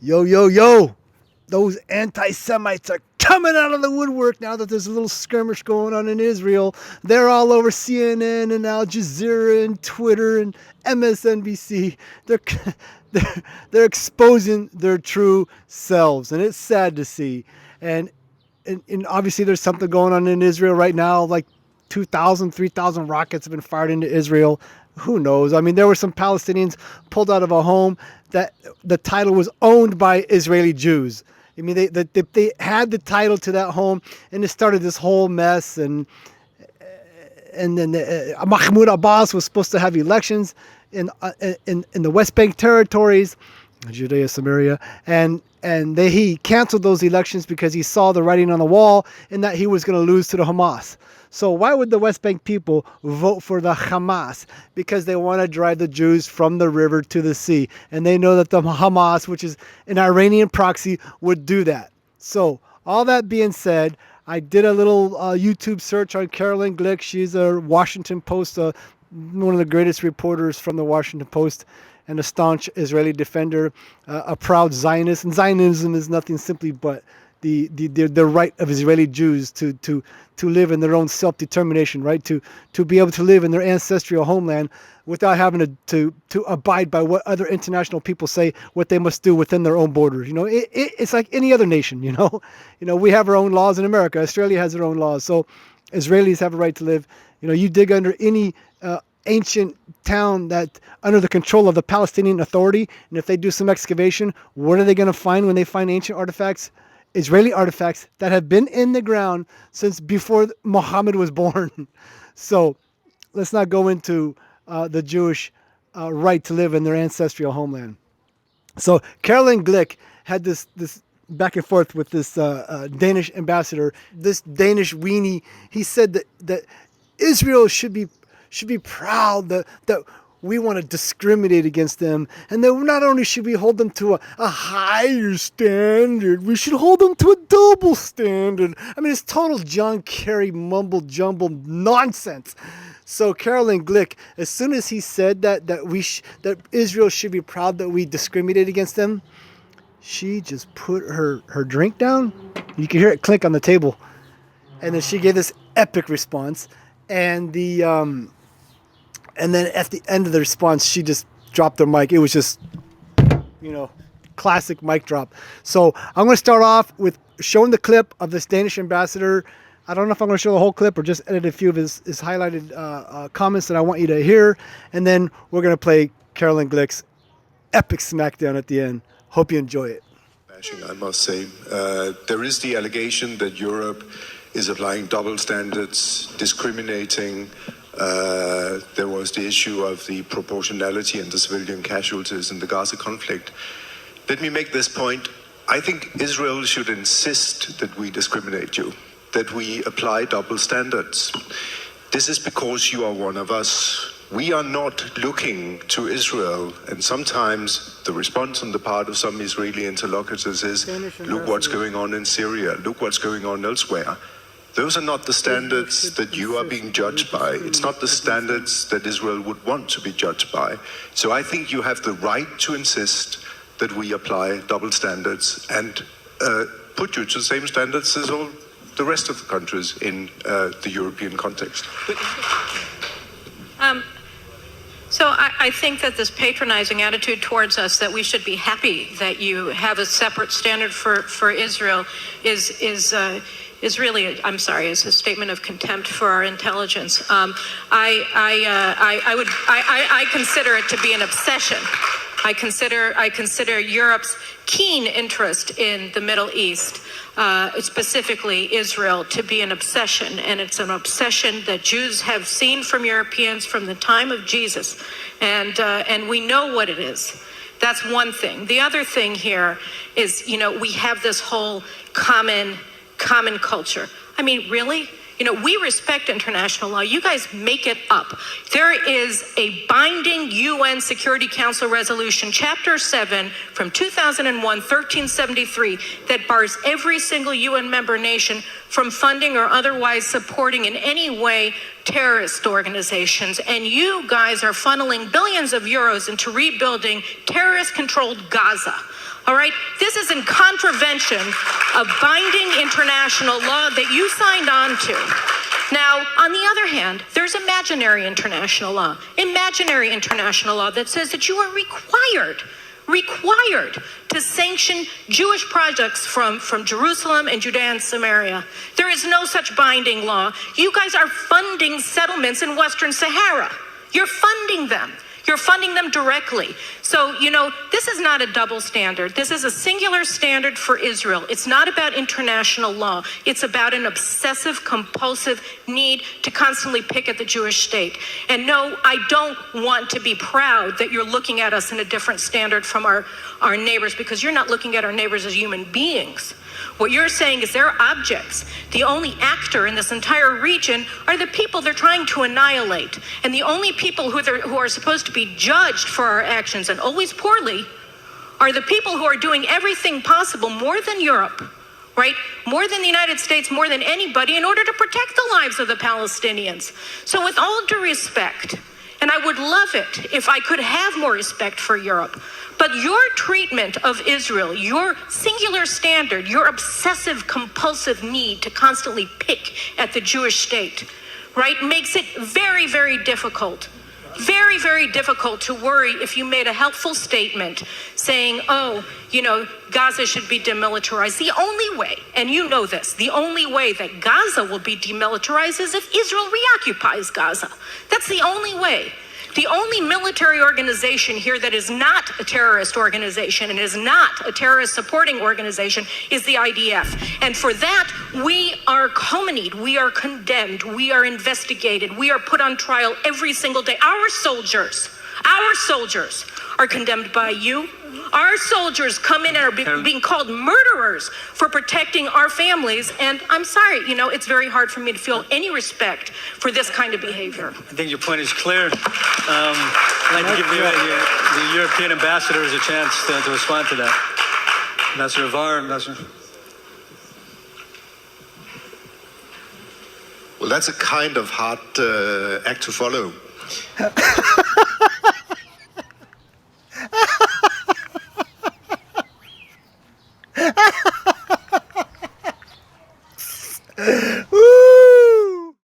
Yo, yo, yo. Those anti-Semites are coming out of the woodwork now that there's a little skirmish going on in Israel. They're all over CNN and Al Jazeera and Twitter and MSNBC. They're they're exposing their true selves, and it's sad to see. And obviously there's something going on in Israel right now, like 2,000, 3,000 rockets have been fired into Israel. Who knows? I mean, there were some Palestinians pulled out of a home that the title was owned by Israeli Jews. I mean, they had the title to that home, and it started this whole mess. And then Mahmoud Abbas was supposed to have elections in the West Bank territories, Judea, Samaria, and he canceled those elections because he saw the writing on the wall and that he was going to lose to the Hamas. So why would the West Bank people vote for the Hamas? Because they want to drive the Jews from the river to the sea. And they know that the Hamas, which is an Iranian proxy, would do that. So all that being said, I did a little YouTube search on Carolyn Glick. She's a Washington Post, one of the greatest reporters from the Washington Post, and a staunch Israeli defender, a proud Zionist. And Zionism is nothing simply but the right of Israeli Jews to live in their own self-determination, right? To be able to live in their ancestral homeland without having to abide by what other international people say what they must do within their own borders. You know, it's like any other nation. You know, we have our own laws in America. Australia has their own laws. So Israelis have a right to live. You know, you dig under any ancient town that under the control of the Palestinian Authority, and if they do some excavation, what are they going to find when they find ancient artifacts? Israeli artifacts that have been in the ground since before Muhammad was born. So let's not go into the Jewish right to live in their ancestral homeland. So Carolyn Glick had this back and forth with this Danish ambassador, this Danish weenie. He said that Israel should be proud that we want to discriminate against them, and that not only should we hold them to a higher standard, we should hold them to a double standard. I mean, it's total John Kerry mumble jumble nonsense. So Carolyn Glick, as soon as he said that Israel should be proud that we discriminate against them, she just put her drink down. You can hear it clink on the table, and then she gave this epic response, and and then at the end of the response, she just dropped her mic. It was just, classic mic drop. So I'm going to start off with showing the clip of this Danish ambassador. I don't know if I'm going to show the whole clip or just edit a few of his highlighted comments that I want you to hear. And then we're going to play Carolyn Glick's epic smackdown at the end. Hope you enjoy it. I must say, there is the allegation that Europe is applying double standards, discriminating. There was the issue of the proportionality and the civilian casualties in the Gaza conflict. Let me make this point. I think Israel should insist that we discriminate you, that we apply double standards. This is because you are one of us. We are not looking to Israel, and sometimes the response on the part of some Israeli interlocutors is, look what's going on in Syria, look what's going on elsewhere. Those are not the standards that you are being judged by. It's not the standards that Israel would want to be judged by. So I think you have the right to insist that we apply double standards and put you to the same standards as all the rest of the countries in the European context. So I think that this patronizing attitude towards us, that we should be happy that you have a separate standard for Israel, is really, I'm sorry, is a statement of contempt for our intelligence. I consider it to be an obsession. I consider Europe's keen interest in the Middle East, specifically Israel, to be an obsession, and it's an obsession that Jews have seen from Europeans from the time of Jesus, and we know what it is. That's one thing. The other thing here is, we have this whole common culture. I mean, really? We respect international law. You guys make it up. There is a binding UN Security Council resolution, Chapter 7 from 2001, 1373, that bars every single UN member nation from funding or otherwise supporting in any way terrorist organizations, and you guys are funneling billions of euros into rebuilding terrorist-controlled Gaza. All right? This is in contravention of binding international law that you signed on to. Now, on the other hand, there's imaginary international law that says that you are required to sanction Jewish projects from Jerusalem and Judea and Samaria. There is no such binding law. You guys are funding settlements in Western Sahara. You're funding them. You're funding them directly. So, this is not a double standard. This is a singular standard for Israel. It's not about international law. It's about an obsessive, compulsive need to constantly pick at the Jewish state. And no, I don't want to be proud that you're looking at us in a different standard from our neighbors, because you're not looking at our neighbors as human beings. What you're saying is they're objects. The only actor in this entire region are the people they're trying to annihilate. And the only people who are supposed to be judged for our actions, and always poorly, are the people who are doing everything possible, more than Europe, right? More than the United States, more than anybody, in order to protect the lives of the Palestinians. So with all due respect, and I would love it if I could have more respect for Europe, but your treatment of Israel, your singular standard, your obsessive, compulsive need to constantly pick at the Jewish state, right, makes it very, very difficult to worry if you made a helpful statement saying, Gaza should be demilitarized. The only way, and you know this, the only way that Gaza will be demilitarized is if Israel reoccupies Gaza. That's the only way. The only military organization here that is not a terrorist organization and is not a terrorist supporting organization is the IDF. And for that, we are calumnied, we are condemned, we are investigated, we are put on trial every single day. Our soldiers are condemned by you. Our soldiers come in and are being called murderers for protecting our families. And I'm sorry, it's very hard for me to feel any respect for this kind of behavior. I think your point is clear. I'd like to give the European ambassadors a chance to respond to that. Ambassador Var, Ambassador. Well, that's a kind of hard act to follow.